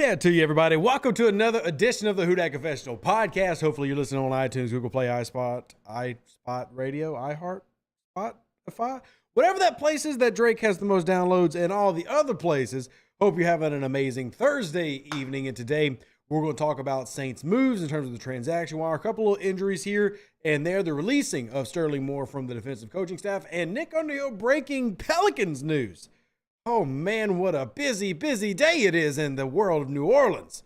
dat to you, everybody. Welcome to another edition of the Confessional podcast. Hopefully, you're listening on iTunes, Google Play, iSpot Radio, iHeart, Spotify, whatever that place is that Drake has the most downloads, and all the other places. Hope you're having an amazing Thursday evening. And today, we're going to talk about Saints moves in terms of the transaction wire. A couple of injuries here and there. The releasing of Sterling Moore from the defensive coaching staff, and Nick Underhill breaking Pelicans news. Oh man, what a busy day it is in the world of New Orleans.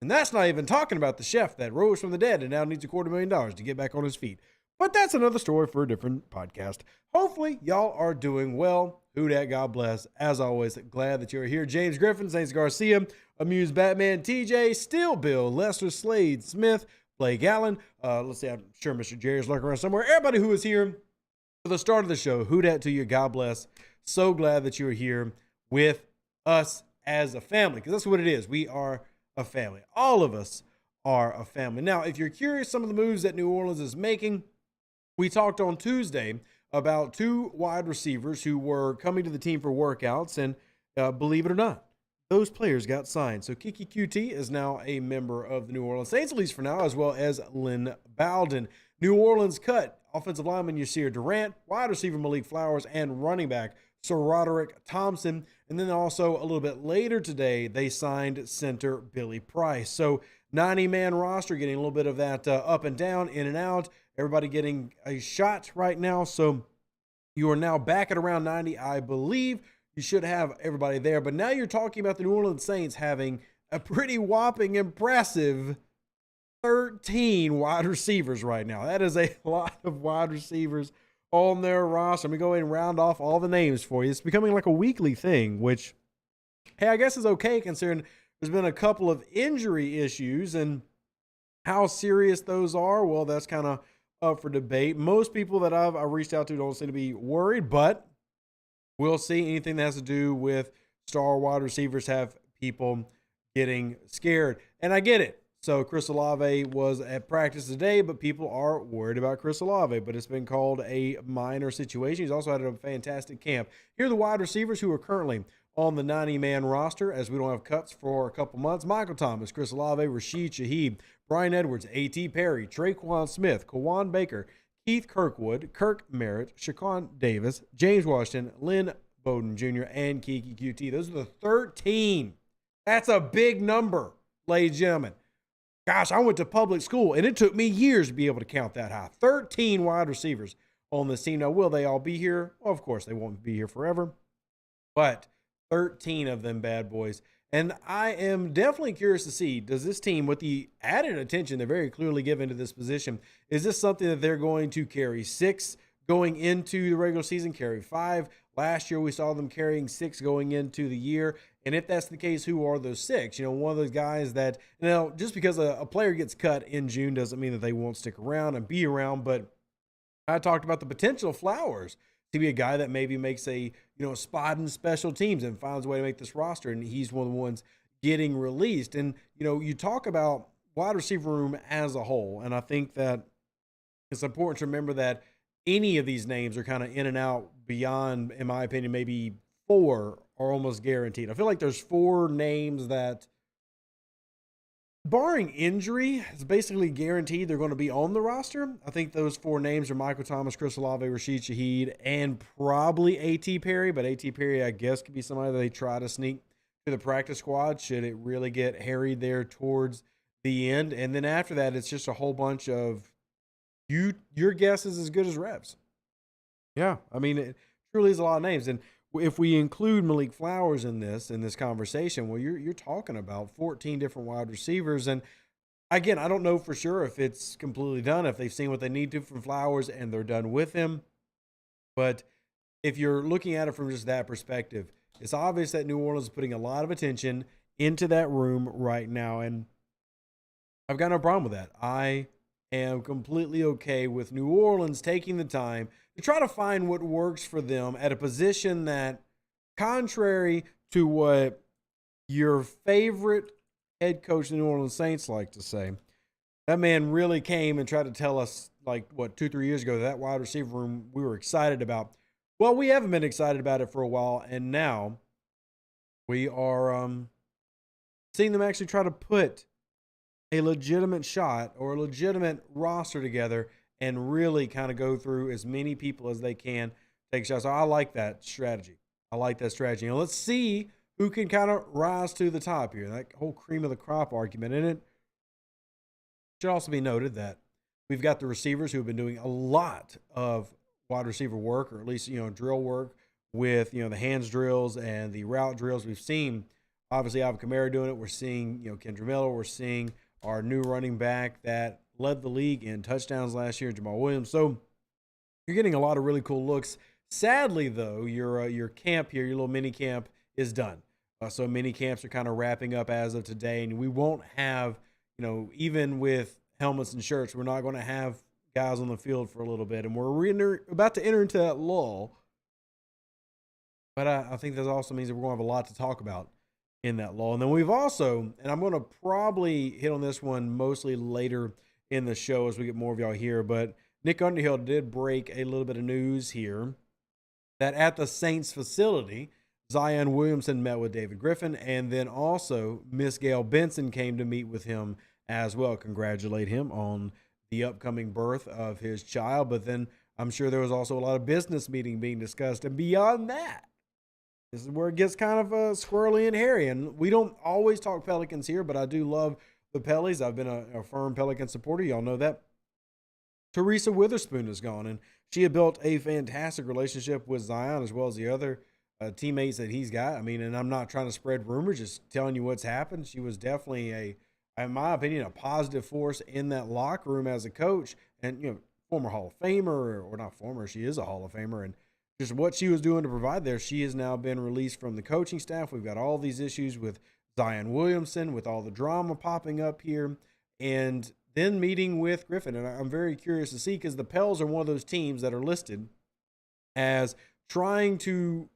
And that's not even talking about the chef that rose from the dead and now needs $250,000 to get back on his feet. But that's another story for a different podcast. Hopefully, y'all are doing well. Who dat, God bless. As always, glad that you're here. James Griffin, Saints Garcia, Amused Batman, TJ, Still Bill, Lester Slade, Smith, Blake Allen. Let's see, I'm sure Mr. Jerry's lurking around somewhere. Everybody who is here for the start of the show, who dat to you, God bless. So glad that you're here with us as a family, because that's what it is. We are a family. All of us are a family. Now, if you're curious, some of the moves that New Orleans is making, we talked on Tuesday about two wide receivers who were coming to the team for workouts, and believe it or not, those players got signed. So Kiki QT is now a member of the New Orleans Saints, at least for now, as well as Lynn Bowden. New Orleans cut offensive lineman Yasir Durant, wide receiver Malik Flowers, and running back Sir Roderick Thompson. And then also a little bit later today, they signed center Billy Price. So 90-man roster, getting a little bit of that up and down, in and out. Everybody getting a shot right now. So you are now back at around 90, I believe. You should have everybody there. But now you're talking about the New Orleans Saints having a pretty whopping impressive 13 wide receivers right now. That is a lot of wide receivers on their roster. Let me go ahead and round off all the names for you. It's becoming like a weekly thing, which, hey, I guess is okay considering there's been a couple of injury issues, and how serious those are, well, that's kind of up for debate. Most people that I've reached out to don't seem to be worried, but we'll see. Anything that has to do with star wide receivers have people getting scared, and I get it. So Chris Olave was at practice today, but people are worried about Chris Olave, but it's been called a minor situation. He's also had a fantastic camp. Here are the wide receivers who are currently on the 90-man roster, as we don't have cuts for a couple months. Michael Thomas, Chris Olave, Rashid Shaheed, Brian Edwards, A.T. Perry, Traquan Smith, Kawan Baker, Keith Kirkwood, Kirk Merritt, Shaquan Davis, James Washington, Lynn Bowden Jr., and Kiki QT. Those are the 13. That's a big number, ladies and gentlemen. Gosh, I went to public school, and it took me years to be able to count that high. 13 wide receivers on this team. Now, will they all be here? Well, of course, they won't be here forever. But 13 of them bad boys. And I am definitely curious to see, does this team, with the added attention they're very clearly given to this position, is this something that they're going to carry 6 going into the regular season, carry 5? Last year, we saw them carrying 6 going into the year. And if that's the case, who are those 6? You know, one of those guys that, you know, just because a player gets cut in June doesn't mean that they won't stick around and be around. But I talked about the potential of Flowers to be a guy that maybe makes a, spot in special teams and finds a way to make this roster. And he's one of the ones getting released. And, you talk about wide receiver room as a whole. And I think that it's important to remember that any of these names are kind of in and out beyond, in my opinion, maybe 4 are almost guaranteed. I feel like there's 4 names that, barring injury, it's basically guaranteed they're going to be on the roster. I think those 4 names are Michael Thomas, Chris Olave, Rashid Shaheed, and probably A.T. Perry. But A.T. Perry, I guess, could be somebody that they try to sneak to the practice squad should it really get harried there towards the end. And then after that, it's just a whole bunch of your guess is as good as reps. Yeah, I mean, it truly is a lot of names. And if we include Malik Flowers in this conversation, well, you're talking about 14 different wide receivers. And again, I don't know for sure if it's completely done, if they've seen what they need to from Flowers and they're done with him. But if you're looking at it from just that perspective, it's obvious that New Orleans is putting a lot of attention into that room right now. And I've got no problem with that. I am completely okay with New Orleans taking the time to try to find what works for them at a position that, contrary to what your favorite head coach, the New Orleans Saints, like to say, that man really came and tried to tell us, 2-3 years ago, that wide receiver room we were excited about. Well, we haven't been excited about it for a while, and now we are seen them actually try to put a legitimate shot or a legitimate roster together and really kind of go through as many people as they can, take shots. So I like that strategy. I like that strategy. And let's see who can kind of rise to the top here. That whole cream of the crop argument in it. Should also be noted that we've got the receivers who have been doing a lot of wide receiver work, or at least, drill work with, the hands drills and the route drills. We've seen, obviously, Alvin Kamara doing it. We're seeing, Kendra Miller. We're seeing our new running back that led the league in touchdowns last year, Jamal Williams. So you're getting a lot of really cool looks. Sadly, though, your camp here, your little mini camp, is done. So mini camps are kind of wrapping up as of today, and we won't have, even with helmets and shirts, we're not going to have guys on the field for a little bit, and we're about to enter into that lull. But I think that also means that we're going to have a lot to talk about in that lull. And then we've also, and I'm going to probably hit on this one mostly later in the show as we get more of y'all here, but Nick Underhill did break a little bit of news here that at the Saints facility, Zion Williamson met with David Griffin, and then also Miss Gail Benson came to meet with him as well. Congratulate him on the upcoming birth of his child. But then I'm sure there was also a lot of business meeting being discussed. And beyond that, this is where it gets kind of squirrely and hairy. And we don't always talk Pelicans here, but I do love the Pellies. I've been a firm Pelican supporter. Y'all know that. Teresa Witherspoon is gone, and she had built a fantastic relationship with Zion as well as the other teammates that he's got. I mean, and I'm not trying to spread rumors, just telling you what's happened. She was definitely in my opinion, a positive force in that locker room as a coach, and former Hall of Famer, or not former, she is a Hall of Famer, and just what she was doing to provide there. She has now been released from the coaching staff. We've got all these issues with Zion Williamson, with all the drama popping up here, and then meeting with Griffin. And I'm very curious to see, because the Pels are one of those teams that are listed as trying to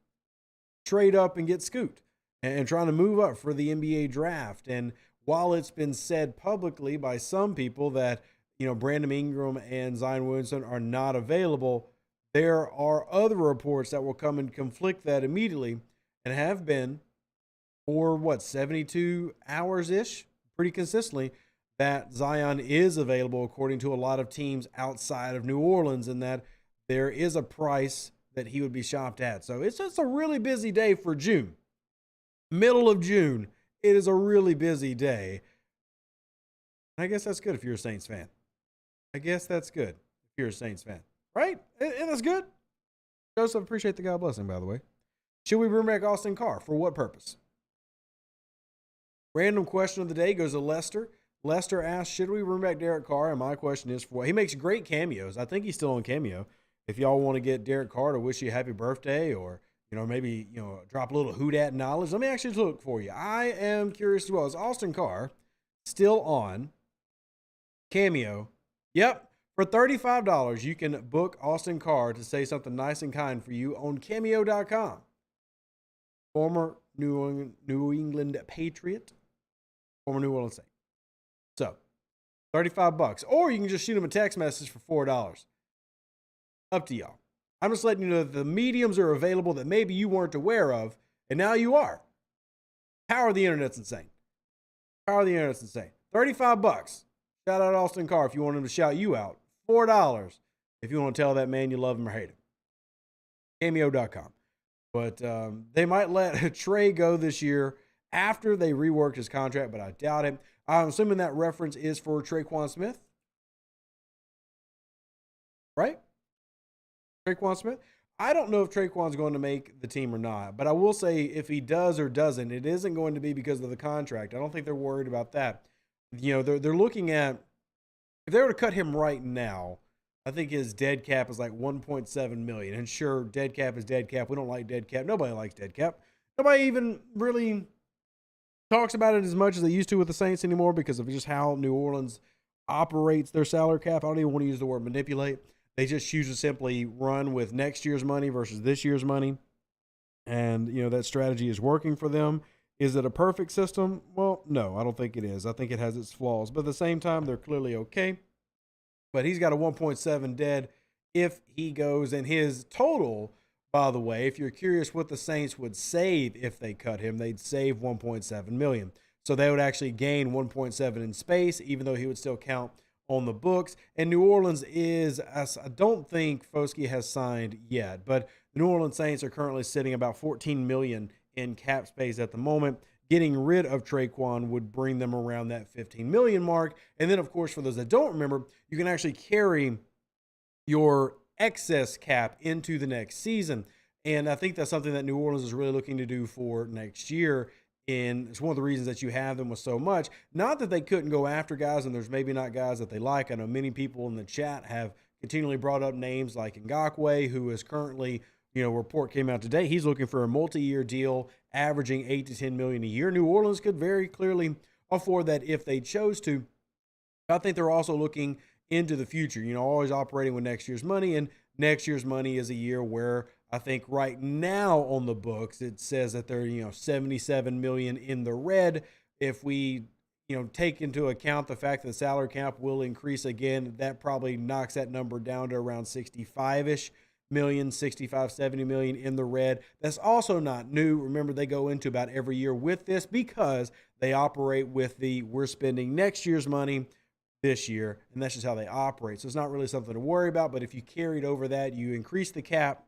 trade up and get scooped and trying to move up for the NBA draft. And while it's been said publicly by some people that, Brandon Ingram and Zion Williamson are not available, there are other reports that will come and conflict that immediately, and have been for 72 hours-ish, pretty consistently, that Zion is available according to a lot of teams outside of New Orleans, and that there is a price that he would be shopped at. So it's just a really busy day for June. Middle of June, it is a really busy day. I guess that's good if you're a Saints fan. I guess that's good if you're a Saints fan. Right? And that's good. Joseph, appreciate the God blessing, by the way. Should we bring back Austin Carr? For what purpose? Random question of the day goes to Lester. Lester asks, should we bring back Derek Carr? And my question is, for what? He makes great cameos. I think he's still on Cameo. If y'all want to get Derek Carr to wish you a happy birthday, or maybe, drop a little who dat knowledge. Let me actually look for you. I am curious as well. Is Austin Carr still on Cameo? Yep. For $35, you can book Austin Carr to say something nice and kind for you on Cameo.com. Former New England Patriot, former New Orleans Saint. So, $35. Or you can just shoot him a text message for $4. Up to y'all. I'm just letting you know that the mediums are available that maybe you weren't aware of, and now you are. Power of the internet's insane. Power of the internet's insane. $35. Shout out Austin Carr if you want him to shout you out. $4 if you want to tell that man you love him or hate him. Cameo.com. But they might let Trey go this year after they reworked his contract, but I doubt it. I'm assuming that reference is for Traquan Smith. Right? Traquan Smith? I don't know if Traquan's going to make the team or not, but I will say if he does or doesn't, it isn't going to be because of the contract. I don't think they're worried about that. They're looking at, if they were to cut him right now, I think his dead cap is like $1.7 million. And sure, dead cap is dead cap. We don't like dead cap. Nobody likes dead cap. Nobody even really talks about it as much as they used to with the Saints anymore because of just how New Orleans operates their salary cap. I don't even want to use the word manipulate. They just choose to simply run with next year's money versus this year's money. And, that strategy is working for them. Is it a perfect system? Well, no, I don't think it is. I think it has its flaws. But at the same time, they're clearly okay. But he's got a 1.7 dead if he goes. And his total, by the way, if you're curious what the Saints would save if they cut him, they'd save $1.7 million. So they would actually gain 1.7 in space, even though he would still count on the books. And New Orleans is, I don't think Foskey has signed yet, but the New Orleans Saints are currently sitting about 14 million in cap space at the moment. Getting rid of Traquan would bring them around that 15 million mark. And then, of course, for those that don't remember, you can actually carry your excess cap into the next season. And I think that's something that New Orleans is really looking to do for next year. And it's one of the reasons that you have them with so much. Not that they couldn't go after guys, and there's maybe not guys that they like. I know many people in the chat have continually brought up names like Ngakoue, who is currently, report came out today. He's looking for a multi-year deal, averaging 8 to 10 million a year. New Orleans could very clearly afford that if they chose to. I think they're also looking into the future, always operating with next year's money. And next year's money is a year where I think right now on the books, it says that they're, 77 million in the red. If we, take into account the fact that the salary cap will increase again, that probably knocks that number down to around 65-ish million, 65, 70 million in the red. That's also not new. Remember, they go into about every year with this because they operate with we're spending next year's money this year, and that's just how they operate. So it's not really something to worry about, but if you carried over that, you increase the cap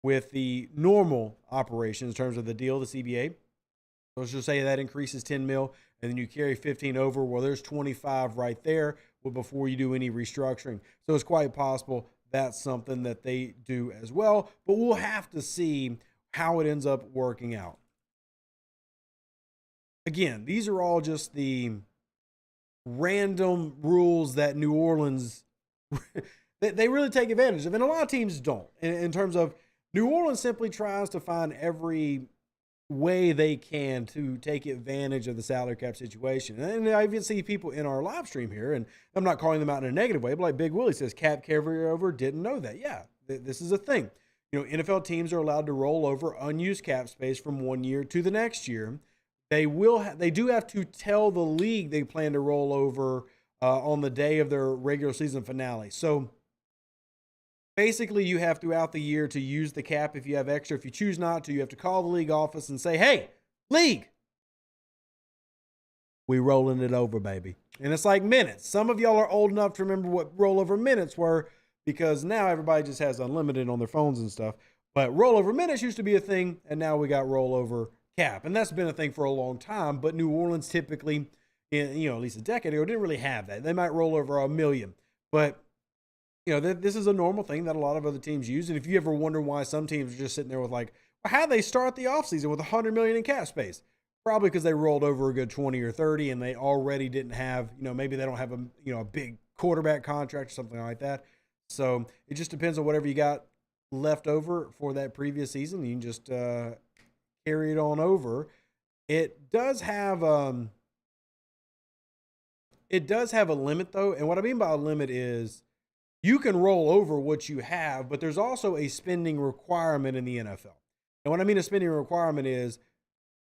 with the normal operation in terms of the deal, the CBA. So let's just say that increases 10 mil, and then you carry 15 over. Well, there's 25 right there before you do any restructuring. So it's quite possible that's something that they do as well, but we'll have to see how it ends up working out. Again, these are all just the random rules that New Orleans, they really take advantage of, and a lot of teams don't, in terms of New Orleans simply tries to find every way they can to take advantage of the salary cap situation. And I even see people in our live stream here, and I'm not calling them out in a negative way, but like Big Willie says, cap carryover, didn't know that. Yeah, this is a thing. NFL teams are allowed to roll over unused cap space from one year to the next year. They do have to tell the league they plan to roll over on the day of their regular season finale. So basically, you have throughout the year to use the cap if you have extra. If you choose not to, you have to call the league office and say, hey, league, we rolling it over, baby. And it's like minutes. Some of y'all are old enough to remember what rollover minutes were, because now everybody just has unlimited on their phones and stuff. But rollover minutes used to be a thing, and now we got rollover cap. And that's been a thing for a long time. But New Orleans typically, at least a decade ago, didn't really have that. They might roll over $1 million. But this is a normal thing that a lot of other teams use. And if you ever wonder why some teams are just sitting there with like, well, how they start the offseason with $100 million in cap space? Probably because they rolled over a good 20 or 30 and they already didn't have, maybe they don't have a big quarterback contract or something like that. So it just depends on whatever you got left over for that previous season. You can just carry it on over. It does have a limit though. And what I mean by a limit is, you can roll over what you have, but there's also a spending requirement in the NFL. And what I mean a spending requirement is,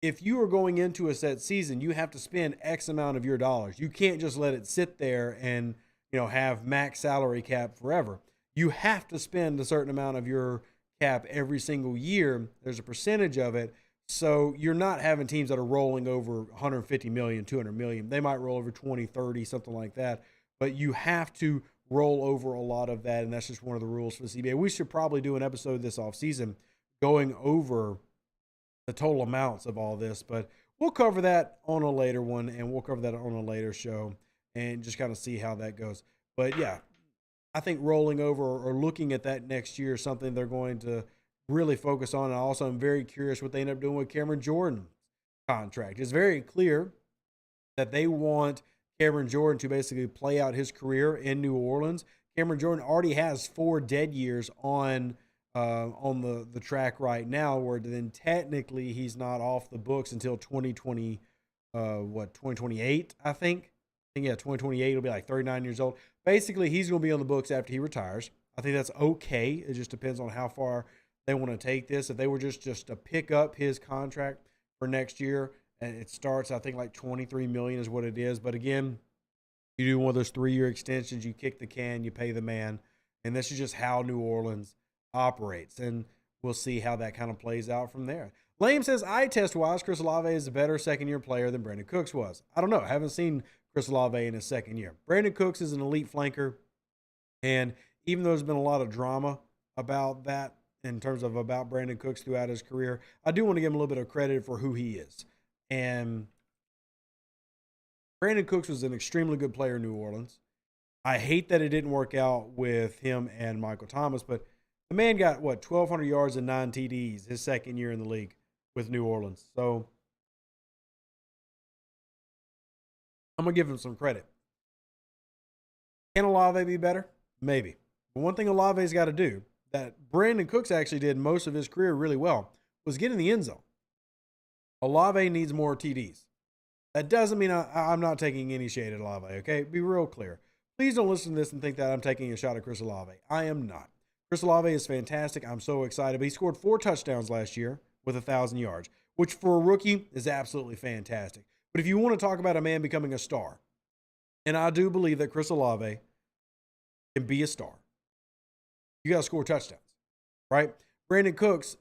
if you are going into a set season, you have to spend X amount of your dollars. You can't just let it sit there and, have max salary cap forever. You have to spend a certain amount of your cap every single year. There's a percentage of it. So you're not having teams that are rolling over 150 million, 200 million. They might roll over 20, 30, something like that. But you have to roll over a lot of that, and that's just one of the rules for the CBA. We should probably do an episode this offseason going over the total amounts of all this, but we'll cover that on a later one, and we'll cover that on a later show and just kind of see how that goes. But yeah, I think rolling over or looking at that next year is something they're going to really focus on. And also, I'm very curious what they end up doing with Cameron Jordan's contract. It's very clear that they want Cameron Jordan to basically play out his career in New Orleans. Cameron Jordan already has 4 dead years on the track right now, where then technically he's not off the books until 2028, I think. 2028, he'll be like 39 years old. Basically, he's going to be on the books after he retires. I think that's okay. It just depends on how far they want to take this. If they were just to pick up his contract for next year, and it starts, I think, like $23 million is what it is. But again, you do one of those 3-year extensions, you kick the can, you pay the man. And this is just how New Orleans operates. And we'll see how that kind of plays out from there. Lame says, eye test wise, Chris Olave is a better second-year player than Brandon Cooks was. I don't know. I haven't seen Chris Olave in his second year. Brandon Cooks is an elite flanker. And even though there's been a lot of drama about that in terms of about Brandon Cooks throughout his career, I do want to give him a little bit of credit for who he is. And Brandon Cooks was an extremely good player in New Orleans. I hate that it didn't work out with him and Michael Thomas, but the man got, 1,200 yards and 9 TDs his second year in the league with New Orleans. So I'm going to give him some credit. Can Olave be better? Maybe. But one thing Olave's got to do that Brandon Cooks actually did most of his career really well was get in the end zone. Olave needs more TDs. That doesn't mean I'm not taking any shade at Olave, okay? Be real clear. Please don't listen to this and think that I'm taking a shot at Chris Olave. I am not. Chris Olave is fantastic. I'm so excited. But he scored 4 touchdowns last year with 1,000 yards, which for a rookie is absolutely fantastic. But if you want to talk about a man becoming a star, and I do believe that Chris Olave can be a star, you got to score touchdowns, right? Brandon Cooks,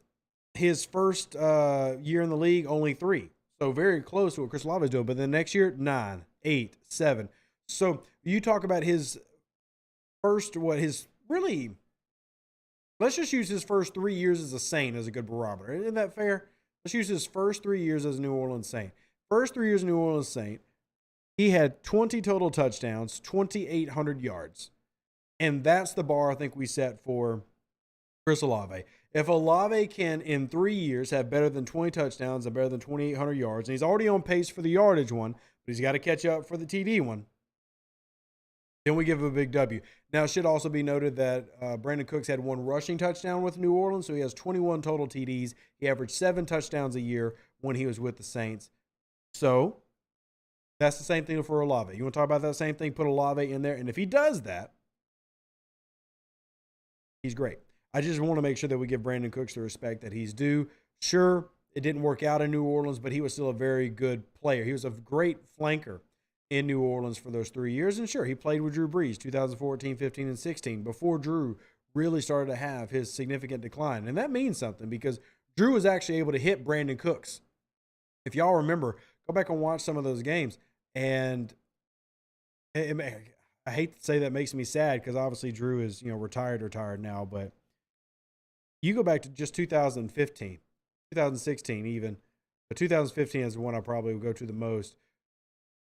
his first year in the league, only 3. So very close to what Chris Olave is doing. But then next year, 9, 8, 7. So you talk about his first, let's just use his first 3 years as a Saint as a good barometer. Isn't that fair? Let's use his first 3 years as a New Orleans Saint. First 3 years New Orleans Saint, he had 20 total touchdowns, 2,800 yards. And that's the bar I think we set for Chris Olave. If Olave can, in 3 years, have better than 20 touchdowns and better than 2,800 yards, and he's already on pace for the yardage one, but he's got to catch up for the TD one, then we give him a big W. Now, it should also be noted that Brandon Cooks had 1 rushing touchdown with New Orleans, so he has 21 total TDs. He averaged 7 touchdowns a year when he was with the Saints. So that's the same thing for Olave. You want to talk about that same thing? Put Olave in there, and if he does that, he's great. I just want to make sure that we give Brandon Cooks the respect that he's due. Sure, it didn't work out in New Orleans, but he was still a very good player. He was a great flanker in New Orleans for those 3 years. And sure, he played with Drew Brees 2014, 15, and 16 before Drew really started to have his significant decline. And that means something because Drew was actually able to hit Brandon Cooks. If y'all remember, go back and watch some of those games. And I hate to say that makes me sad because obviously Drew is, retired now, but you go back to just 2015, 2016 even, but 2015 is the one I probably would go to the most.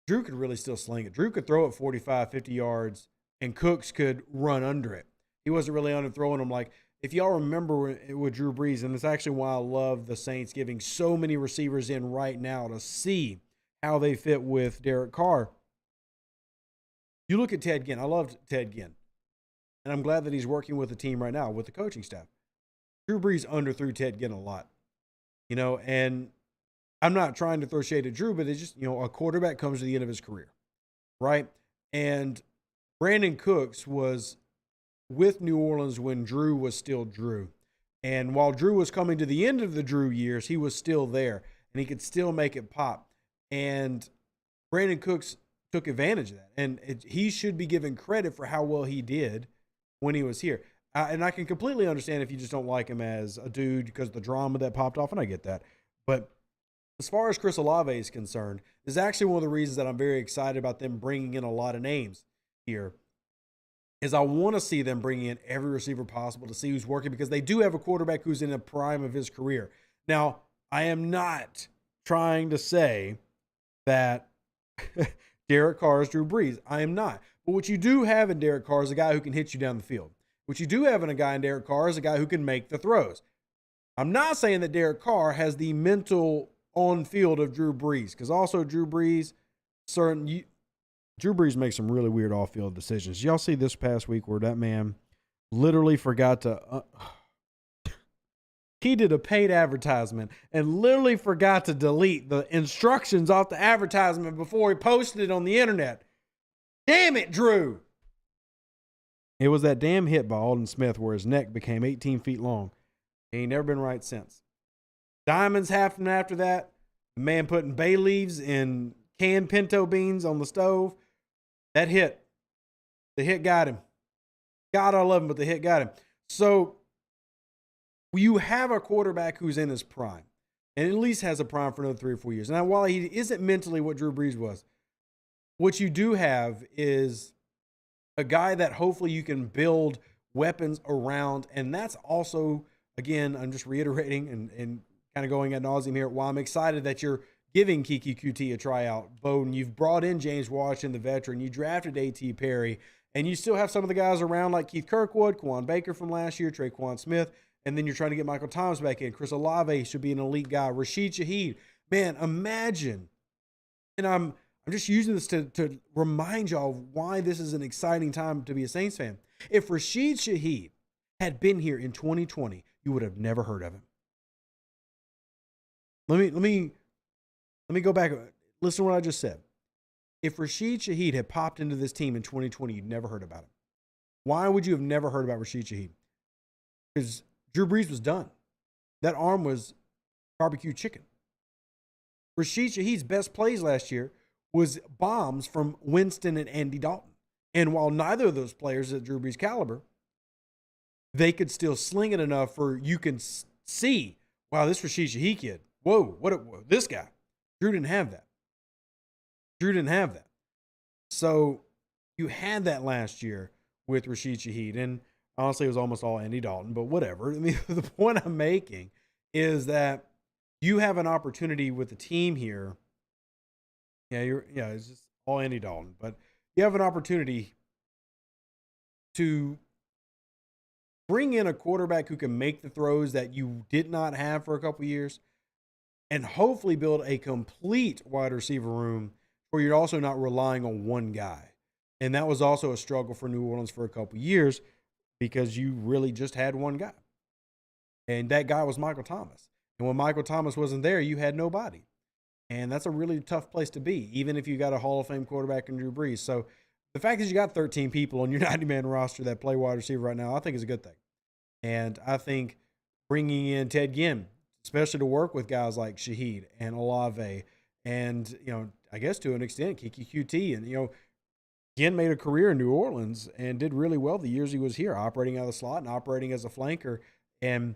Drew could really still sling it. Drew could throw it 45, 50 yards, and Cooks could run under it. He wasn't really underthrowing them. Like, if y'all remember with Drew Brees, and it's actually why I love the Saints giving so many receivers in right now to see how they fit with Derek Carr. You look at Ted Ginn. I loved Ted Ginn. And I'm glad that he's working with the team right now, with the coaching staff. Drew Brees underthrew Ted Ginn a lot. And I'm not trying to throw shade at Drew, but it's just, a quarterback comes to the end of his career, right? And Brandon Cooks was with New Orleans when Drew was still Drew. And while Drew was coming to the end of the Drew years, he was still there, and he could still make it pop. And Brandon Cooks took advantage of that. And he should be given credit for how well he did when he was here. And I can completely understand if you just don't like him as a dude because of the drama that popped off, and I get that. But as far as Chris Olave is concerned, this is actually one of the reasons that I'm very excited about them bringing in a lot of names here, is I want to see them bring in every receiver possible to see who's working because they do have a quarterback who's in the prime of his career. Now, I am not trying to say that Derek Carr is Drew Brees. I am not. But what you do have in Derek Carr is a guy who can hit you down the field. What you do have in a guy in Derek Carr is a guy who can make the throws. I'm not saying that Derek Carr has the mental on field of Drew Brees, because also Drew Brees makes some really weird off field decisions. Y'all see this past week where that man literally forgot to he did a paid advertisement and literally forgot to delete the instructions off the advertisement before he posted it on the internet. Damn it, Drew. It was that damn hit by Alden Smith where his neck became 18 feet long. He ain't never been right since. Diamonds happened after that. The man putting bay leaves in canned pinto beans on the stove. That hit. The hit got him. God, I love him, but the hit got him. So you have a quarterback who's in his prime. and at least has a prime for another 3 or 4 years. Now, while he isn't mentally what Drew Brees was, what you do have is a guy that hopefully you can build weapons around. And that's also, again, I'm just reiterating and kind of going ad nauseum here, while I'm excited that you're giving Kiki QT a tryout. Bowden, you've brought in James Washington, the veteran. You drafted A.T. Perry. And you still have some of the guys around like Keith Kirkwood, Quan Baker from last year, Traquan Smith. And then you're trying to get Michael Thomas back in. Chris Olave should be an elite guy. Rashid Shaheed. Man, imagine. And I'm just using this to remind y'all why this is an exciting time to be a Saints fan. If Rashid Shaheed had been here in 2020, you would have never heard of him. Let me go back. Listen to what I just said. If Rashid Shaheed had popped into this team in 2020, you'd never heard about him. Why would you have never heard about Rashid Shaheed? Because Drew Brees was done. That arm was barbecue chicken. Rashid Shaheed's best plays last year was bombs from Winston and Andy Dalton. And while neither of those players at Drew Brees' caliber, they could still sling it enough for you can see, wow, this Rashid Shaheed kid. Whoa, this guy. Drew didn't have that. So you had that last year with Rashid Shaheed. And honestly, it was almost all Andy Dalton, but whatever. I mean, the point I'm making is that you have an opportunity with the team here. It's just all Andy Dalton, but you have an opportunity to bring in a quarterback who can make the throws that you did not have for a couple years and hopefully build a complete wide receiver room where you're also not relying on one guy. And that was also a struggle for New Orleans for a couple years because you really just had one guy. And that guy was Michael Thomas. And when Michael Thomas wasn't there, you had nobody. And that's a really tough place to be, even if you got a Hall of Fame quarterback in Drew Brees. So the fact that you got 13 people on your 90-man roster that play wide receiver right now, I think is a good thing. And I think bringing in Ted Ginn, especially to work with guys like Shaheed and Olave and, I guess to an extent, Kiki QT. And, Ginn made a career in New Orleans and did really well the years he was here, operating out of the slot and operating as a flanker and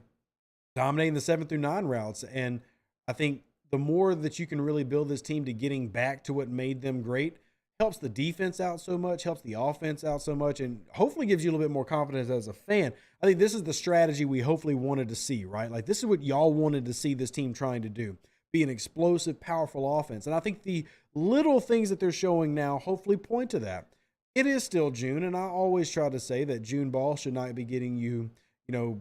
dominating the 7 through 9 routes. And I think the more that you can really build this team to getting back to what made them great helps the defense out so much, helps the offense out so much, and hopefully gives you a little bit more confidence as a fan. I think this is the strategy we hopefully wanted to see, right? Like this is what y'all wanted to see this team trying to do, be an explosive, powerful offense. And I think the little things that they're showing now hopefully point to that. It is still June, and I always try to say that June ball should not be getting you,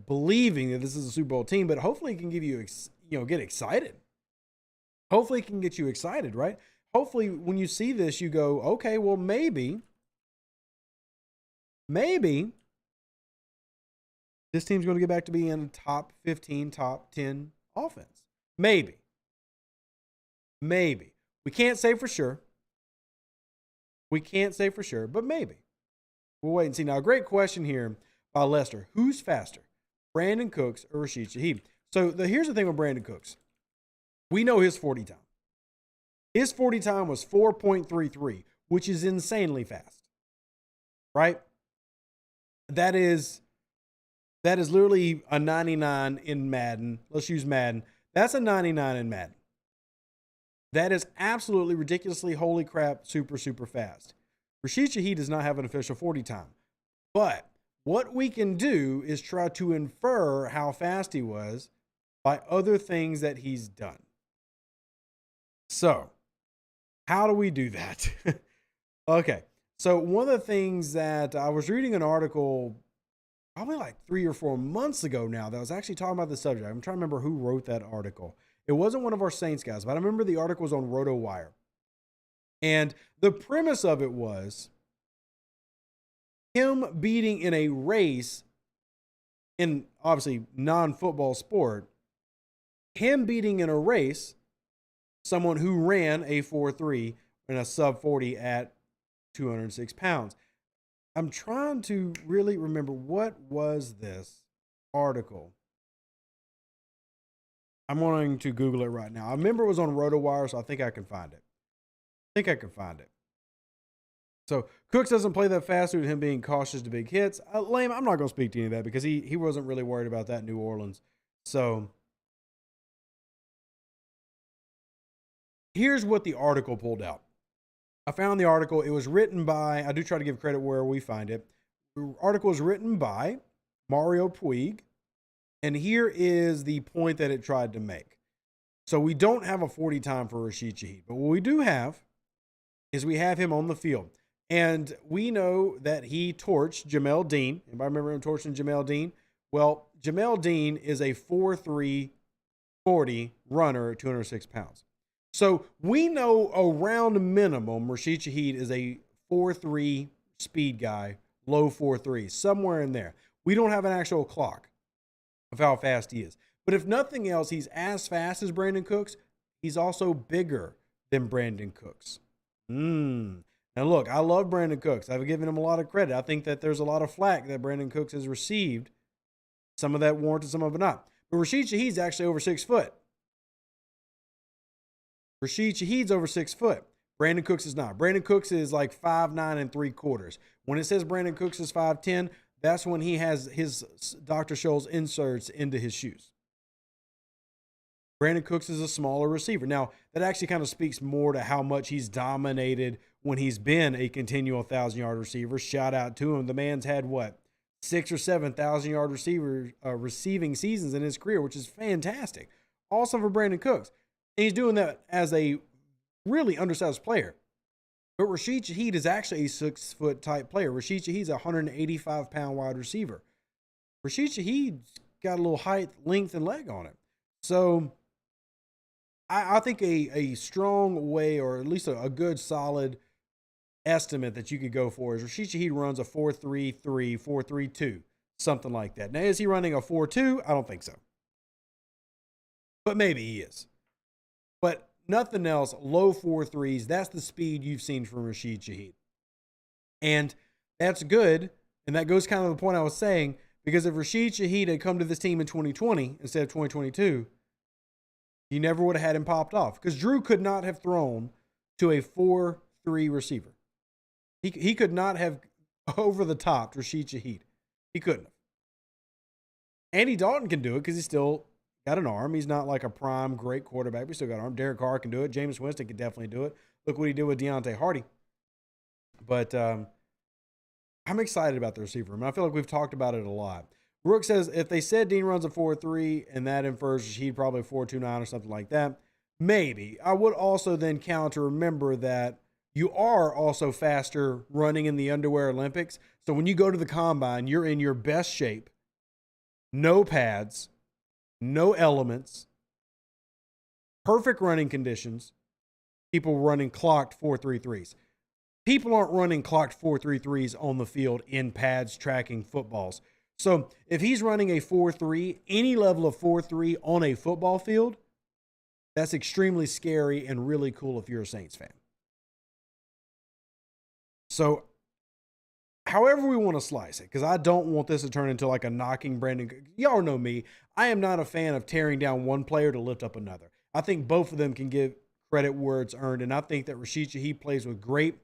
believing that this is a Super Bowl team, but hopefully it can give you, get excited. Hopefully it can get you excited, right? Hopefully when you see this, you go, okay, well, maybe this team's going to get back to being a top 15, top 10 offense. Maybe. We can't say for sure. But maybe. We'll wait and see. Now, a great question here by Lester. Who's faster, Brandon Cooks or Rashid Shaheed? So here's the thing with Brandon Cooks. We know his 40 time. His 40 time was 4.33, which is insanely fast, right? That is literally a 99 in Madden. Let's use Madden. That's a 99 in Madden. That is absolutely ridiculously, holy crap, super, super fast. Rashid Shaheed does not have an official 40 time. But what we can do is try to infer how fast he was by other things that he's done. So, how do we do that? Okay. So, one of the things that I was reading an article probably like 3 or 4 months ago now that was actually talking about the subject. I'm trying to remember who wrote that article. It wasn't one of our Saints guys, but I remember the article was on RotoWire. And the premise of it was him beating in a race in obviously non-football sport, him beating in a race someone who ran a 4.3 and a sub 40 at 206 pounds. I'm trying to really remember, what was this article? I'm going to Google it right now. I remember it was on RotoWire, so I think I can find it. So Cooks doesn't play that fast due to him being cautious to big hits. Lame, I'm not going to speak to any of that because he wasn't really worried about that in New Orleans. So Here's what the article pulled out. I found the article. It was written by, I do try to give credit where we find it. The article was written by Mario Puig. And here is the point that it tried to make. So we don't have a 40 time for Rashid Shaheed, but what we do have is we have him on the field. And we know that he torched Jamel Dean. Anybody remember him torching Jamel Dean? Well, Jamel Dean is a 4.3 40 runner at 206 pounds. So we know around minimum, Rashid Shaheed is a 4.3 speed guy, low 4.3, somewhere in there. We don't have an actual clock of how fast he is. But if nothing else, he's as fast as Brandon Cooks. He's also bigger than Brandon Cooks. Now look, I love Brandon Cooks. I've given him a lot of credit. I think that there's a lot of flack that Brandon Cooks has received. Some of that warranted, some of it not. But Rashid Shaheed's actually over 6 foot. Rashid Shaheed's over 6 foot. Brandon Cooks is not. Brandon Cooks is like 5'9 3/4. When it says Brandon Cooks is 5'10", that's when he has his Dr. Scholl's inserts into his shoes. Brandon Cooks is a smaller receiver. Now, that actually kind of speaks more to how much he's dominated when he's been a continual 1,000-yard receiver. Shout out to him. The man's had, 6 or 7 1,000-yard receiving seasons in his career, which is fantastic. Awesome for Brandon Cooks. And he's doing that as a really undersized player. But Rashid Shaheed is actually a 6-foot type player. Rashid Shaheed's a 185-pound wide receiver. Rashid Shaheed's got a little height, length, and leg on it. So I think a strong way, or at least a good solid estimate that you could go for is Rashid Shaheed runs a 4.33, 4.32, something like that. Now, is he running a 4.2? I don't think so. But maybe he is. But nothing else, low 4.3s, that's the speed you've seen from Rashid Shaheed. And that's good. And that goes kind of the point I was saying, because if Rashid Shaheed had come to this team in 2020 instead of 2022, you never would have had him popped off, because Drew could not have thrown to a 4.3 receiver. He could not have over the top Rashid Shaheed. He couldn't have. Andy Dalton can do it because he's still got an arm. He's not like a prime great quarterback, but he's still got an arm. Derek Carr can do it. Jameis Winston can definitely do it. Look what he did with Deontay Hardy. But I'm excited about the receiver. I mean, I feel like we've talked about it a lot. Rook says, if they said Dean runs a 4.3 and that infers Shaheed probably 4.29 or something like that, maybe. I would also then counter, remember that you are also faster running in the underwear Olympics. So when you go to the combine, you're in your best shape, no pads, no elements, perfect running conditions, people running clocked 4.33s. People aren't running clocked 4.33s on the field in pads tracking footballs. So if he's running a 4.3, any level of 4.3 on a football field, that's extremely scary and really cool if you're a Saints fan. So however we want to slice it, because I don't want this to turn into like a knocking Brandon. Y'all know me. I am not a fan of tearing down one player to lift up another. I think both of them can give credit where it's earned. And I think that Rashid Shaheed plays with great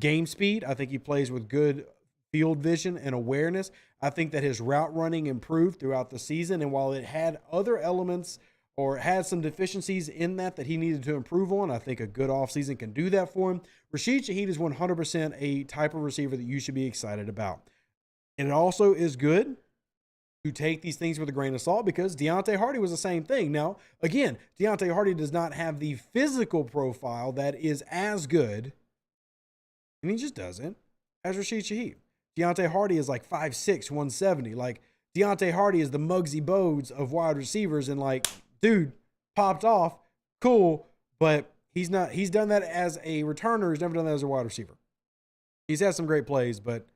game speed. I think he plays with good field vision and awareness. I think that his route running improved throughout the season. And while it had other elements or had some deficiencies in that he needed to improve on, I think a good offseason can do that for him. Rashid Shaheed is 100% a type of receiver that you should be excited about. And it also is good to take these things with a grain of salt, because Deontay Hardy was the same thing. Now, again, Deontay Hardy does not have the physical profile that is as good, and he just doesn't, as Rashid Shaheed. Deontay Hardy is like 5'6", 170. Like, Deontay Hardy is the Muggsy Bogues of wide receivers, and like, dude, popped off, cool, but he's not. He's done that as a returner. He's never done that as a wide receiver. He's had some great plays, but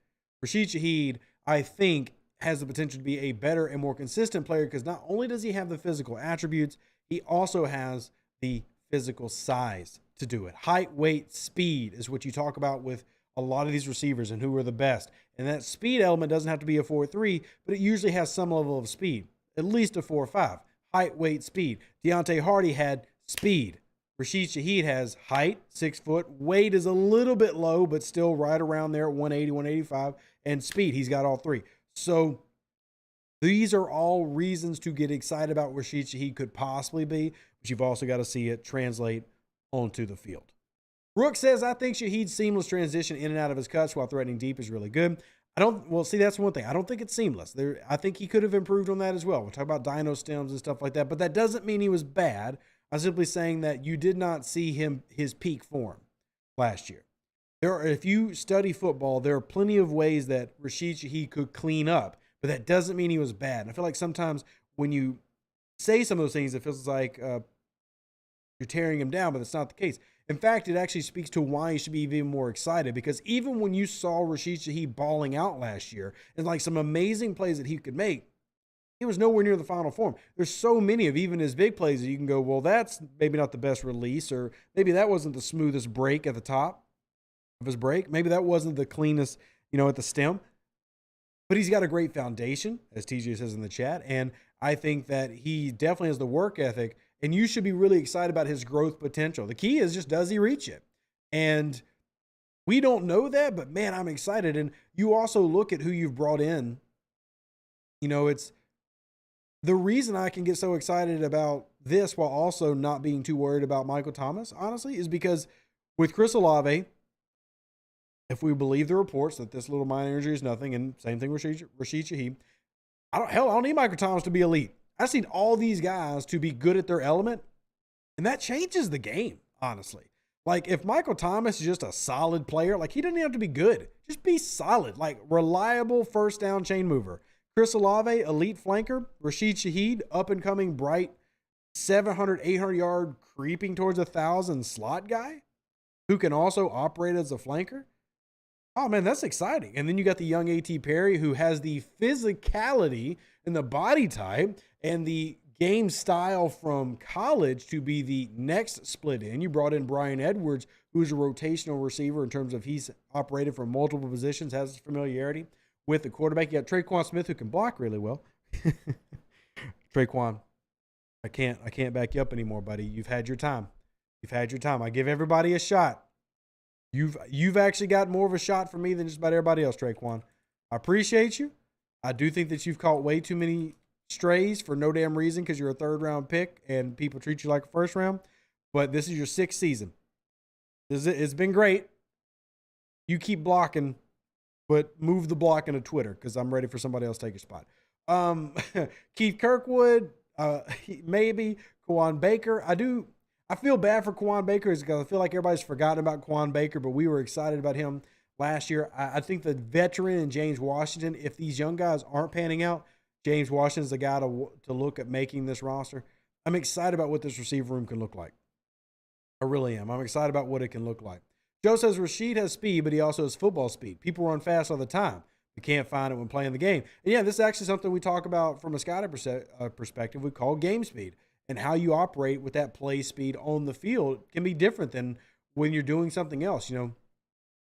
Rashid Shaheed, I think, has the potential to be a better and more consistent player, because not only does he have the physical attributes, he also has the physical size to do it. Height, weight, speed is what you talk about with a lot of these receivers and who are the best. And that speed element doesn't have to be a 4.3, but it usually has some level of speed, at least a 4.5. Height, weight, speed. Deontay Hardy had speed. Rashid Shaheed has height, 6 foot. Weight is a little bit low, but still right around there at 180, 185. And speed, he's got all three. So these are all reasons to get excited about where Rashid Shaheed could possibly be, but you've also got to see it translate onto the field. Rook says, I think Shaheed's seamless transition in and out of his cuts while threatening deep is really good. See, that's one thing. I don't think it's seamless. I think he could have improved on that as well. We'll talk about dyno stems and stuff like that, but that doesn't mean he was bad. I'm simply saying that you did not see his peak form last year. If you study football, there are plenty of ways that Rashid Shaheed could clean up, but that doesn't mean he was bad. And I feel like sometimes when you say some of those things, it feels like you're tearing him down, but that's not the case. In fact, it actually speaks to why you should be even more excited, because even when you saw Rashid Shaheed balling out last year and like some amazing plays that he could make, he was nowhere near the final form. There's so many of even his big plays that you can go, well, that's maybe not the best release, or maybe that wasn't the smoothest break at the top of his break. Maybe that wasn't the cleanest, at the stem. But he's got a great foundation, as TJ says in the chat, and I think that he definitely has the work ethic, and you should be really excited about his growth potential. The key is just, does he reach it? And we don't know that, but man, I'm excited. And you also look at who you've brought in. It's the reason I can get so excited about this while also not being too worried about Michael Thomas, honestly, is because with Chris Olave, if we believe the reports that this little minor injury is nothing, and same thing with Rashid Shaheed, I don't need Michael Thomas to be elite. I just need all these guys to be good at their element, and that changes the game, honestly. Like, if Michael Thomas is just a solid player, like, he doesn't have to be good. Just be solid, like, reliable first down chain mover. Chris Olave, elite flanker. Rashid Shaheed, up-and-coming, bright, 700, 800-yard, creeping towards 1,000 slot guy who can also operate as a flanker. Oh, man, that's exciting. And then you got the young A.T. Perry, who has the physicality and the body type and the game style from college to be the next split in. You brought in Brian Edwards, who's a rotational receiver in terms of he's operated from multiple positions, has familiarity with the quarterback. You got Traquan Smith, who can block really well. Traquan, I can't back you up anymore, buddy. You've had your time. I give everybody a shot. You've actually got more of a shot for me than just about everybody else, Traquan. I appreciate you. I do think that you've caught way too many strays for no damn reason because you're a third-round pick and people treat you like a first round. But this is your 6th season. It's been great. You keep blocking, but move the block into Twitter because I'm ready for somebody else to take your spot. Keith Kirkwood, maybe. Kawaan Baker. I feel bad for Kawaan Baker because I feel like everybody's forgotten about Kawaan Baker, but we were excited about him last year. I think the veteran and James Washington, if these young guys aren't panning out, James Washington's the guy to look at making this roster. I'm excited about what this receiver room can look like. I really am. I'm excited about what it can look like. Joe says Rashid has speed, but he also has football speed. People run fast all the time. You can't find it when playing the game. And yeah, this is actually something we talk about from a scouting perspective. We call game speed. And how you operate with that play speed on the field can be different than when you're doing something else.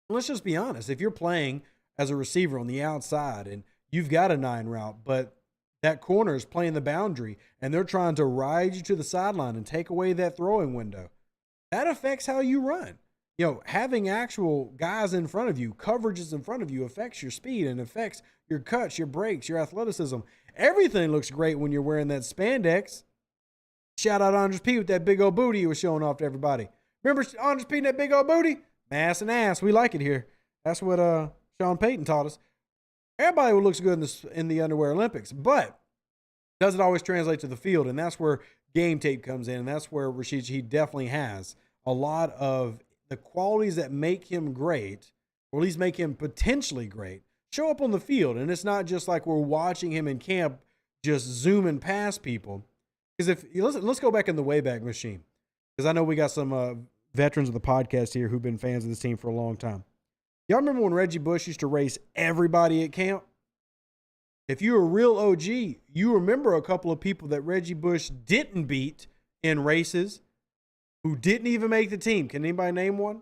Let's just be honest. If you're playing as a receiver on the outside and you've got a 9 route, but that corner is playing the boundary and they're trying to ride you to the sideline and take away that throwing window, that affects how you run. Having actual guys in front of you, coverages in front of you, affects your speed and affects your cuts, your breaks, your athleticism. Everything looks great when you're wearing that spandex. Shout out Andres P with that big old booty he was showing off to everybody. Remember Andres P and that big old booty? Mass and ass. We like it here. That's what Sean Payton taught us. Everybody looks good in the underwear Olympics, but does it always translate to the field? And that's where game tape comes in, and that's where Rashid Shaheed definitely has a lot of the qualities that make him great, or at least make him potentially great, show up on the field. And it's not just like we're watching him in camp just zooming past people. Because let's go back in the Wayback Machine, because I know we got some veterans of the podcast here who've been fans of this team for a long time. Y'all remember when Reggie Bush used to race everybody at camp? If you're a real OG, you remember a couple of people that Reggie Bush didn't beat in races who didn't even make the team. Can anybody name one?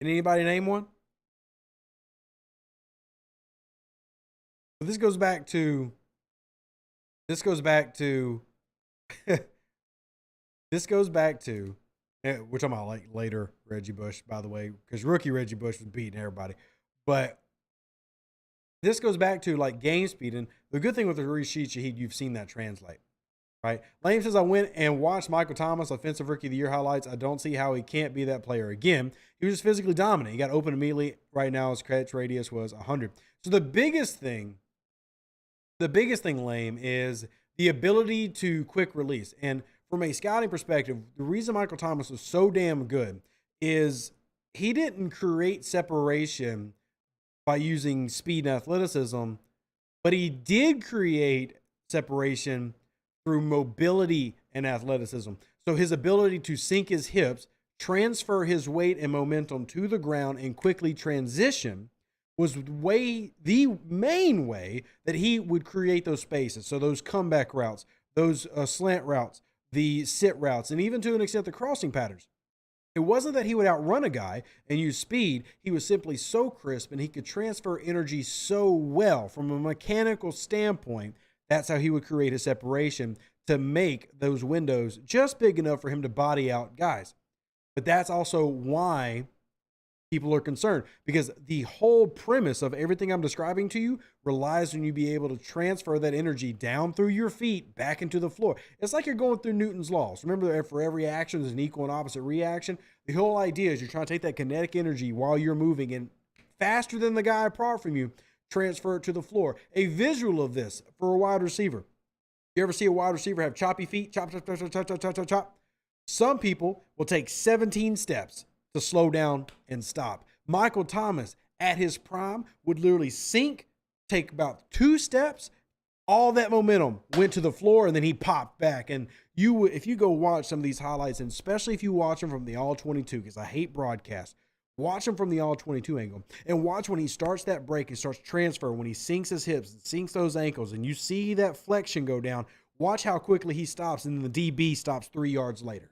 Can anybody name one? But this goes back to we're talking about like later Reggie Bush, by the way, because rookie Reggie Bush was beating everybody. But this goes back to like game speed. And the good thing with the Rashid Shaheed, you've seen that translate. right? Lame says, I went and watched Michael Thomas Offensive Rookie of the Year highlights. I don't see how he can't be that player again. He was just physically dominant. He got open immediately. Right now, his catch radius was 100. So the biggest thing, Lame, is the ability to quick release. And from a scouting perspective, the reason Michael Thomas was so damn good is he didn't create separation by using speed and athleticism, but he did create separation through mobility and athleticism. So his ability to sink his hips, transfer his weight and momentum to the ground, and quickly transition was the main way that he would create those spaces. So those comeback routes, those slant routes, the sit routes, and even to an extent the crossing patterns. It wasn't that he would outrun a guy and use speed. He was simply so crisp and he could transfer energy so well from a mechanical standpoint. That's how he would create a separation to make those windows just big enough for him to body out guys. But that's also why people are concerned, because the whole premise of everything I'm describing to you relies on you be able to transfer that energy down through your feet back into the floor. It's like you're going through Newton's laws. Remember that for every action, there's an equal and opposite reaction. The whole idea is you're trying to take that kinetic energy while you're moving and faster than the guy apart from you, transfer it to the floor. A visual of this for a wide receiver. You ever see a wide receiver have choppy feet? Chop, chop, chop, chop, chop, chop, chop, chop. Some people will take 17 steps to slow down and stop. Michael Thomas at his prime would literally sink, take about 2 steps, all that momentum went to the floor, and then he popped back. And you would, if you go watch some of these highlights, and especially if you watch them from the all 22, because I hate broadcast, watch them from the all 22 angle and watch when he starts that break and starts transfer, when he sinks his hips and sinks those ankles, and you see that flexion go down. Watch how quickly he stops, and then the DB stops 3 yards later.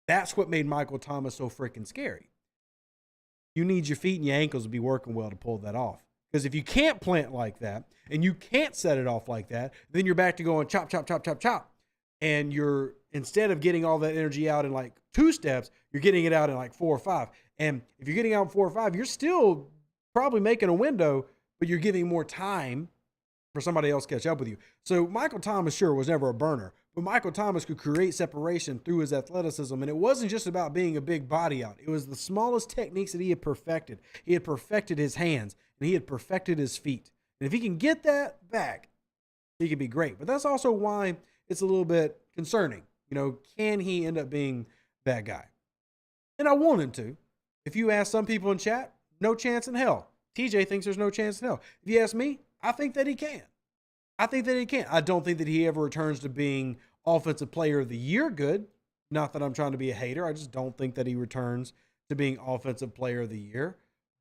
That's what made Michael Thomas so freaking scary. You need your feet and your ankles to be working well to pull that off. Because if you can't plant like that and you can't set it off like that, then you're back to going chop, chop, chop, chop, chop. And you're, instead of getting all that energy out in like 2 steps, you're getting it out in like 4 or 5. And if you're getting out in 4 or 5, you're still probably making a window, but you're giving more time for somebody else to catch up with you. So Michael Thomas, sure, was never a burner, but Michael Thomas could create separation through his athleticism. And it wasn't just about being a big body out. It was the smallest techniques that he had perfected. He had perfected his hands and he had perfected his feet. And if he can get that back, he could be great. But that's also why it's a little bit concerning. You know, can he end up being that guy? And I want him to. If you ask some people in chat, no chance in hell. TJ thinks there's no chance in hell. If you ask me, I think that he can. I think that he can. I don't think that he ever returns to being Offensive Player of the Year good. Not that I'm trying to be a hater. I just don't think that he returns to being Offensive Player of the Year.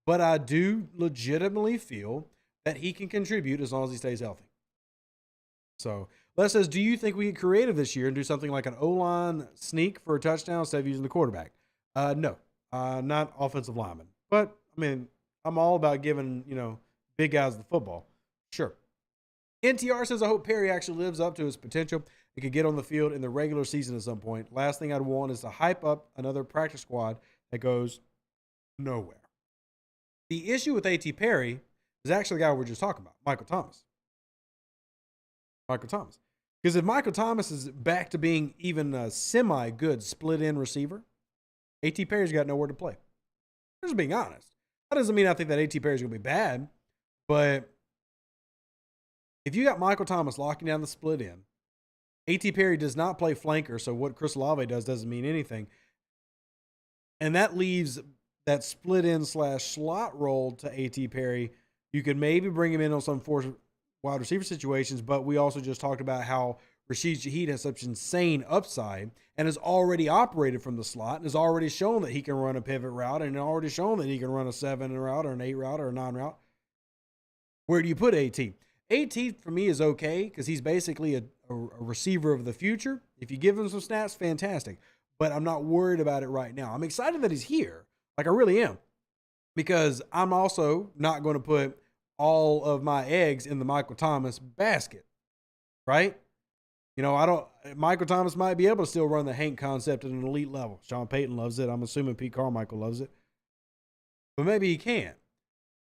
But I do legitimately feel that he can contribute as long as he stays healthy. So Les says, do you think we get creative this year and do something like an O-line sneak for a touchdown instead of using the quarterback? No, not offensive lineman. But, I mean, I'm all about giving, big guys the football. Sure. NTR says, I hope Perry actually lives up to his potential and could get on the field in the regular season at some point. Last thing I'd want is to hype up another practice squad that goes nowhere. The issue with A.T. Perry is actually the guy we're just talking about, Michael Thomas. Because if Michael Thomas is back to being even a semi-good split-end receiver, A.T. Perry's got nowhere to play. Just being honest. That doesn't mean I think that A.T. Perry's going to be bad, but if you got Michael Thomas locking down the split end, A.T. Perry does not play flanker, so what Chris Olave does doesn't mean anything. And that leaves that split end / slot role to A.T. Perry. You could maybe bring him in on some forced wide receiver situations, but we also just talked about how Rashid Shaheed has such insane upside and has already operated from the slot and has already shown that he can run a pivot route and already shown that he can run a 7 route or an 8 route or a 9 route. Where do you put A.T.? A.T. for me is okay because he's basically a receiver of the future. If you give him some snaps, fantastic. But I'm not worried about it right now. I'm excited that he's here. Like, I really am. Because I'm also not going to put all of my eggs in the Michael Thomas basket. Right? Michael Thomas might be able to still run the Hank concept at an elite level. Sean Payton loves it. I'm assuming Pete Carmichael loves it. But maybe he can't.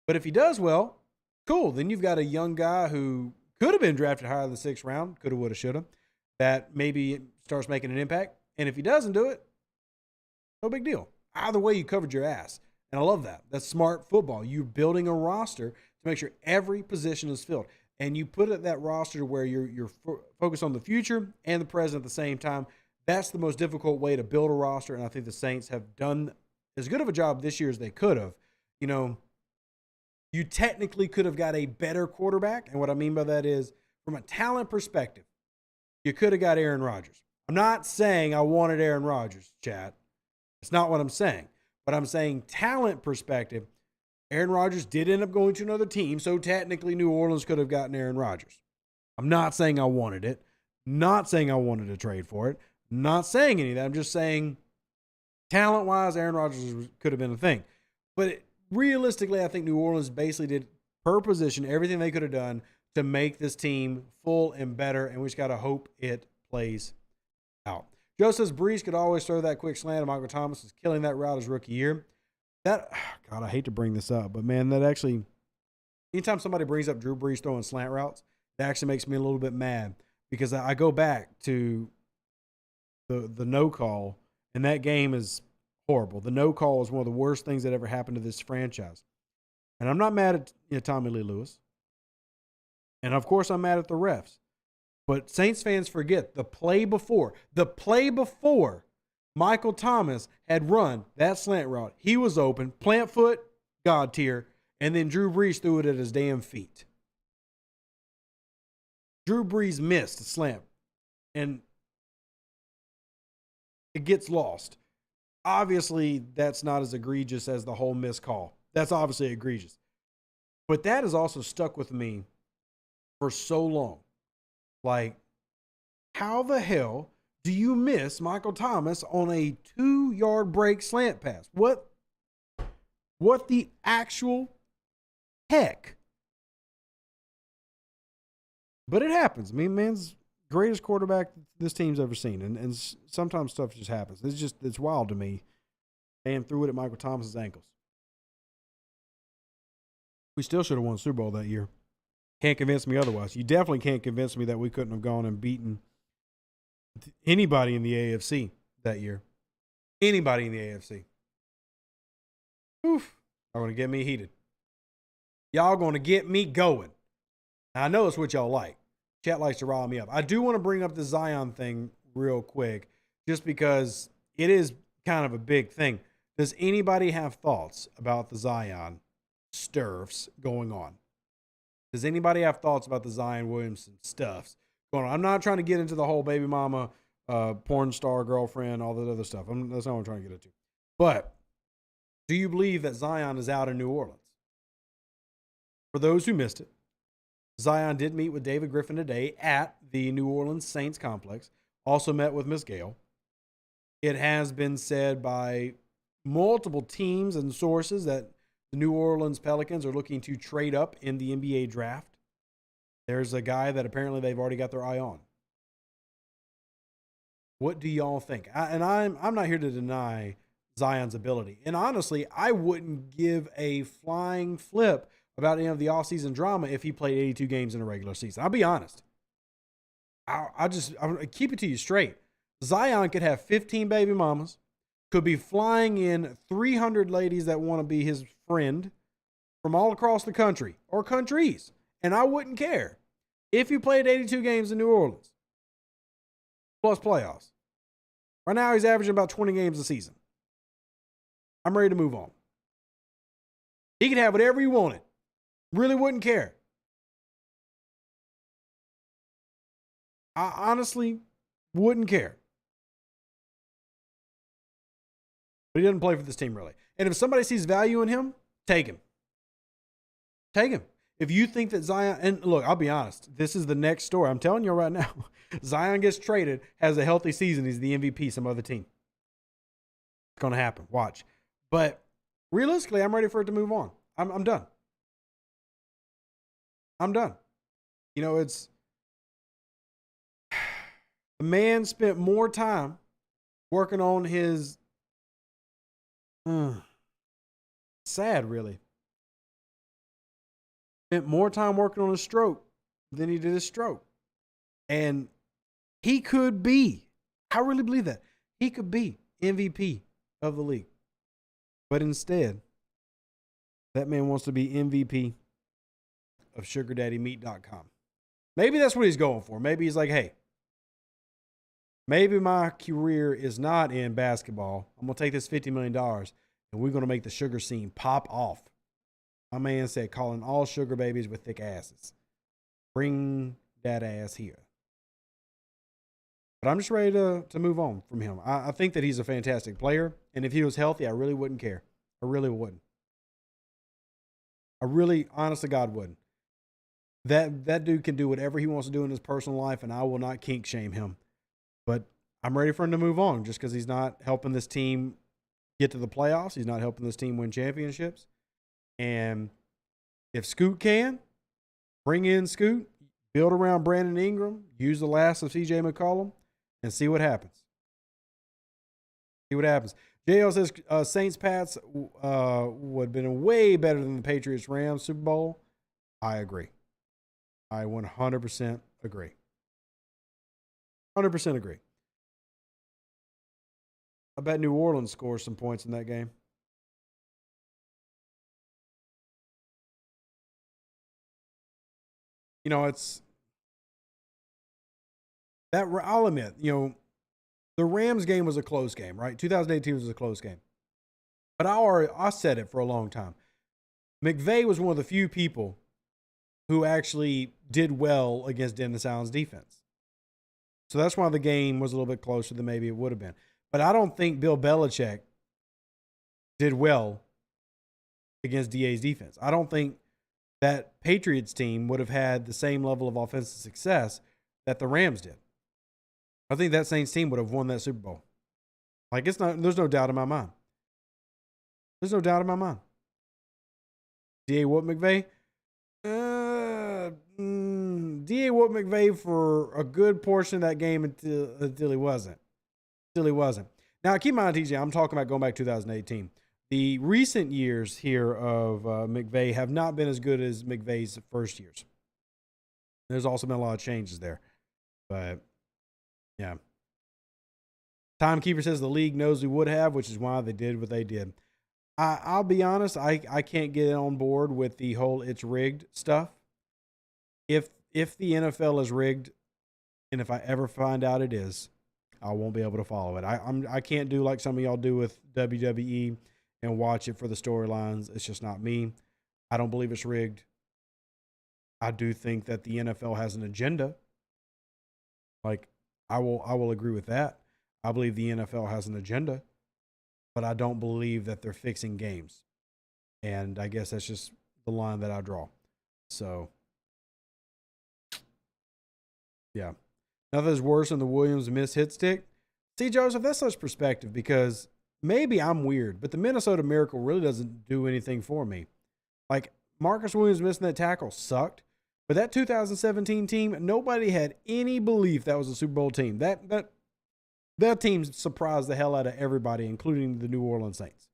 But if he does well, cool. Then you've got a young guy who could have been drafted higher than the 6th round. Coulda, woulda, shoulda. that maybe starts making an impact. And if he doesn't do it, no big deal. Either way, you covered your ass. And I love that. That's smart football. You're building a roster to make sure every position is filled. And you put it that roster where you're focused on the future and the present at the same time. That's the most difficult way to build a roster. And I think the Saints have done as good of a job this year as they could have. You know, you technically could have got a better quarterback. And what I mean by that is, from a talent perspective, you could have got Aaron Rodgers. I'm not saying I wanted Aaron Rodgers, chat. That's not what I'm saying. But I'm saying talent perspective, Aaron Rodgers did end up going to another team, so technically New Orleans could have gotten Aaron Rodgers. I'm not saying I wanted it. Not saying I wanted to trade for it. Not saying any of that. I'm just saying talent-wise, Aaron Rodgers could have been a thing. But realistically, I think New Orleans basically did, per position, everything they could have done to make this team full and better, and we just got to hope it plays out. Joe says Brees could always throw that quick slant, and Michael Thomas is killing that route his rookie year. That, God, I hate to bring this up, but man, that actually, anytime somebody brings up Drew Brees throwing slant routes, that actually makes me a little bit mad, because I go back to the no call, and that game is horrible. The no call is one of the worst things that ever happened to this franchise. And I'm not mad at Tommy Lee Lewis. And of course, I'm mad at the refs. But Saints fans forget the play before Michael Thomas had run that slant route. He was open, plant foot, God tier, and then Drew Brees threw it at his damn feet. Drew Brees missed a slant, and it gets lost. Obviously, that's not as egregious as the whole missed call. That's obviously egregious. But that has also stuck with me for so long. Like, how the hell do you miss Michael Thomas on a 2-yard break slant pass? What the actual heck? But it happens. I mean, man's greatest quarterback this team's ever seen. And sometimes stuff just happens. It's wild to me. And threw it at Michael Thomas's ankles. We still should have won the Super Bowl that year. Can't convince me otherwise. You definitely can't convince me that we couldn't have gone and beaten anybody in the AFC that year. Anybody in the AFC. Oof. Y'all going to get me heated. Y'all going to get me going. Now, I know it's what y'all like. Chat likes to rile me up. I do want to bring up the Zion thing real quick, just because it is kind of a big thing. Does anybody have thoughts about the Zion stirfs going on? Does anybody have thoughts about the Zion Williamson stuffs going on? I'm not trying to get into the whole baby mama, porn star girlfriend, all that other stuff. That's not what I'm trying to get into. But do you believe that Zion is out in New Orleans? For those who missed it, Zion did meet with David Griffin today at the New Orleans Saints complex. Also met with Miss Gale. It has been said by multiple teams and sources that the New Orleans Pelicans are looking to trade up in the NBA draft. There's a guy that apparently they've already got their eye on. What do y'all think? I'm not here to deny Zion's ability. And honestly, I wouldn't give a flying flip about any of the offseason drama if he played 82 games in a regular season. I'll be honest. I'll keep it to you straight. Zion could have 15 baby mamas, could be flying in 300 ladies that want to be his friend from all across the country or countries, and I wouldn't care if he played 82 games in New Orleans plus playoffs. Right now, he's averaging about 20 games a season. I'm ready to move on. He could have whatever he wanted. Really wouldn't care. I honestly wouldn't care. But he doesn't play for this team, really. And if somebody sees value in him, take him. Take him. If you think that Zion, and look, I'll be honest, this is the next story. I'm telling you right now. Zion gets traded, has a healthy season, he's the MVP, some other team. It's going to happen. Watch. But realistically, I'm ready for it to move on. I'm done. I'm done. You know, it's the man spent more time working on his sad, really. Spent more time working on his stroke than he did his stroke. And He could be. I really believe that. He could be MVP of the league. But instead, that man wants to be MVP of SugarDaddyMeat.com. Maybe that's what he's going for. Maybe he's like, hey, maybe my career is not in basketball. I'm going to take this $50 million and we're going to make the sugar scene pop off. My man said, calling all sugar babies with thick asses. Bring that ass here. But I'm just ready to move on from him. I think that he's a fantastic player. And if he was healthy, I really wouldn't care. I really wouldn't. I really, honest to God, wouldn't. That dude can do whatever he wants to do in his personal life, and I will not kink shame him. But I'm ready for him to move on just because he's not helping this team get to the playoffs. He's not helping this team win championships. And if Scoot can, bring in Scoot, build around Brandon Ingram, use the last of CJ McCollum, and see what happens. See what happens. JL says Saints Pats would have been way better than the Patriots Rams Super Bowl. I agree. I 100% agree. 100% agree. I bet New Orleans scores some points in that game. You know, it's that I'll admit, you know, the Rams game was a close game, right? 2018 was a close game. But I said it for a long time. McVay was one of the few people who actually did well against Dennis Allen's defense. So that's why the game was a little bit closer than maybe it would have been. But I don't think Bill Belichick did well against DA's defense. I don't think that Patriots team would have had the same level of offensive success that the Rams did. I think that Saints team would have won that Super Bowl. Like, there's no doubt in my mind. There's no doubt in my mind. DA whooped McVay? DA whooped McVay for a good portion of that game until he wasn't. Until he wasn't. Now, keep in mind, TJ, I'm talking about going back to 2018. The recent years here of McVay have not been as good as McVay's first years. There's also been a lot of changes there. But, yeah. Timekeeper says the league knows we would have, which is why they did what they did. I'll be honest, I can't get on board with the whole it's rigged stuff. If the NFL is rigged, and if I ever find out it is, I won't be able to follow it. I can't do like some of y'all do with WWE and watch it for the storylines. It's just not me. I don't believe it's rigged. I do think that the NFL has an agenda. Like, I will agree with that. I believe the NFL has an agenda, but I don't believe that they're fixing games. And I guess that's just the line that I draw. So, yeah. Nothing's worse than the Williams miss hit stick. See, Joseph, that's such perspective because maybe I'm weird, but the Minnesota Miracle really doesn't do anything for me. Like, Marcus Williams missing that tackle sucked, but that 2017 team, nobody had any belief that was a Super Bowl team. That team surprised the hell out of everybody, including the New Orleans Saints.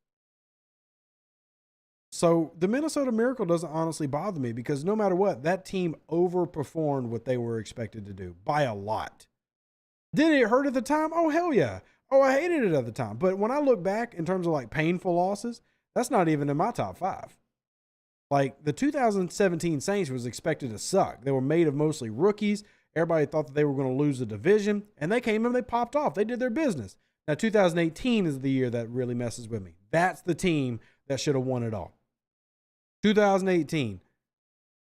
So the Minnesota Miracle doesn't honestly bother me because no matter what, that team overperformed what they were expected to do by a lot. Did it hurt at the time? Oh, hell yeah. Oh, I hated it at the time. But when I look back in terms of like painful losses, that's not even in my top 5. Like the 2017 Saints was expected to suck. They were made of mostly rookies. Everybody thought that they were going to lose the division, and they came in, they popped off. They did their business. Now, 2018 is the year that really messes with me. That's the team that should have won it all. 2018.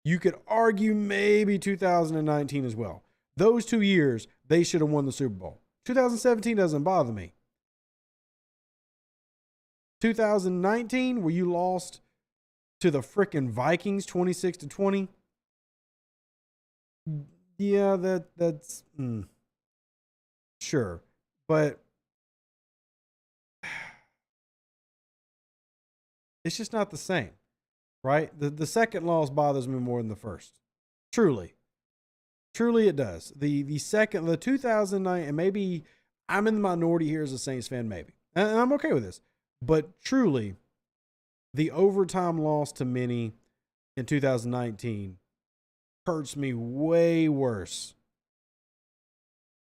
You could argue maybe 2019 as well. Those 2 years, they should have won the Super Bowl. 2017 doesn't bother me. 2019, where you lost to the frickin' Vikings 26-20. Yeah, that's sure. But it's just not the same, right? The second loss bothers me more than the first. Truly it does. The 2009, and maybe I'm in the minority here as a Saints fan, maybe. And I'm okay with this. But truly, the overtime loss to Minnie in 2019 hurts me way worse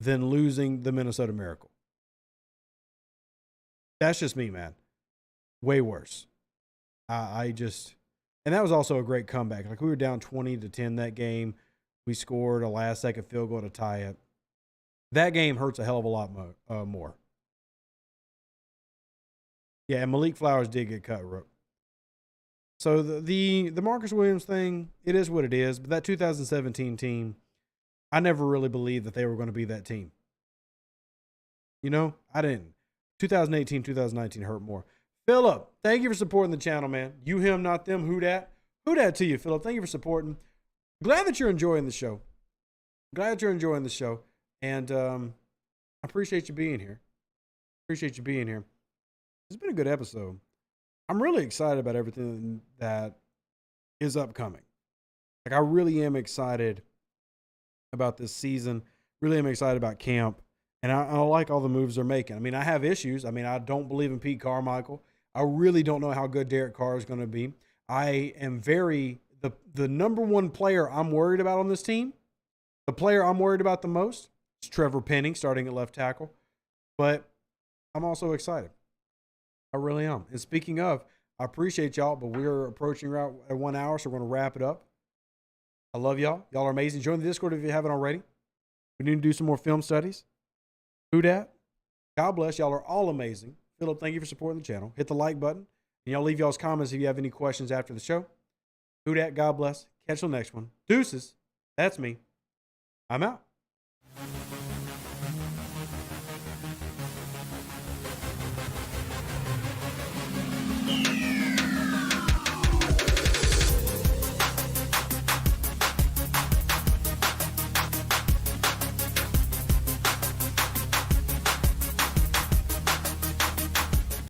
than losing the Minnesota Miracle. That's just me, man. Way worse. And that was also a great comeback. Like, we were down 20-10 that game. We scored a last-second field goal to tie it. That game hurts a hell of a lot more. Yeah, and Malik Flowers did get cut, Rook. So the Marcus Williams thing, it is what it is. But that 2017 team, I never really believed that they were going to be that team. You know, I didn't. 2018, 2019 hurt more. Philip, thank you for supporting the channel, man. You, him, not them. Who dat? Who dat to you, Philip? Thank you for supporting. Glad that you're enjoying the show. And I appreciate you being here. It's been a good episode. I'm really excited about everything that is upcoming. Like, I really am excited about this season. Really am excited about camp. And I like all the moves they're making. I mean, I have issues. I mean, I don't believe in Pete Carmichael. I really don't know how good Derek Carr is going to be. I am the number one player I'm worried about on this team, the player I'm worried about the most, is Trevor Penning starting at left tackle. But I'm also excited. I really am. And speaking of, I appreciate y'all, but we're approaching around 1 hour, so we're going to wrap it up. I love y'all. Y'all are amazing. Join the Discord if you haven't already. We need to do some more film studies. Who dat? God bless. Y'all are all amazing. Philip, thank you for supporting the channel. Hit the like button. And y'all leave y'all's comments if you have any questions after the show. Who dat? God bless. Catch you on the next one. Deuces. That's me. I'm out.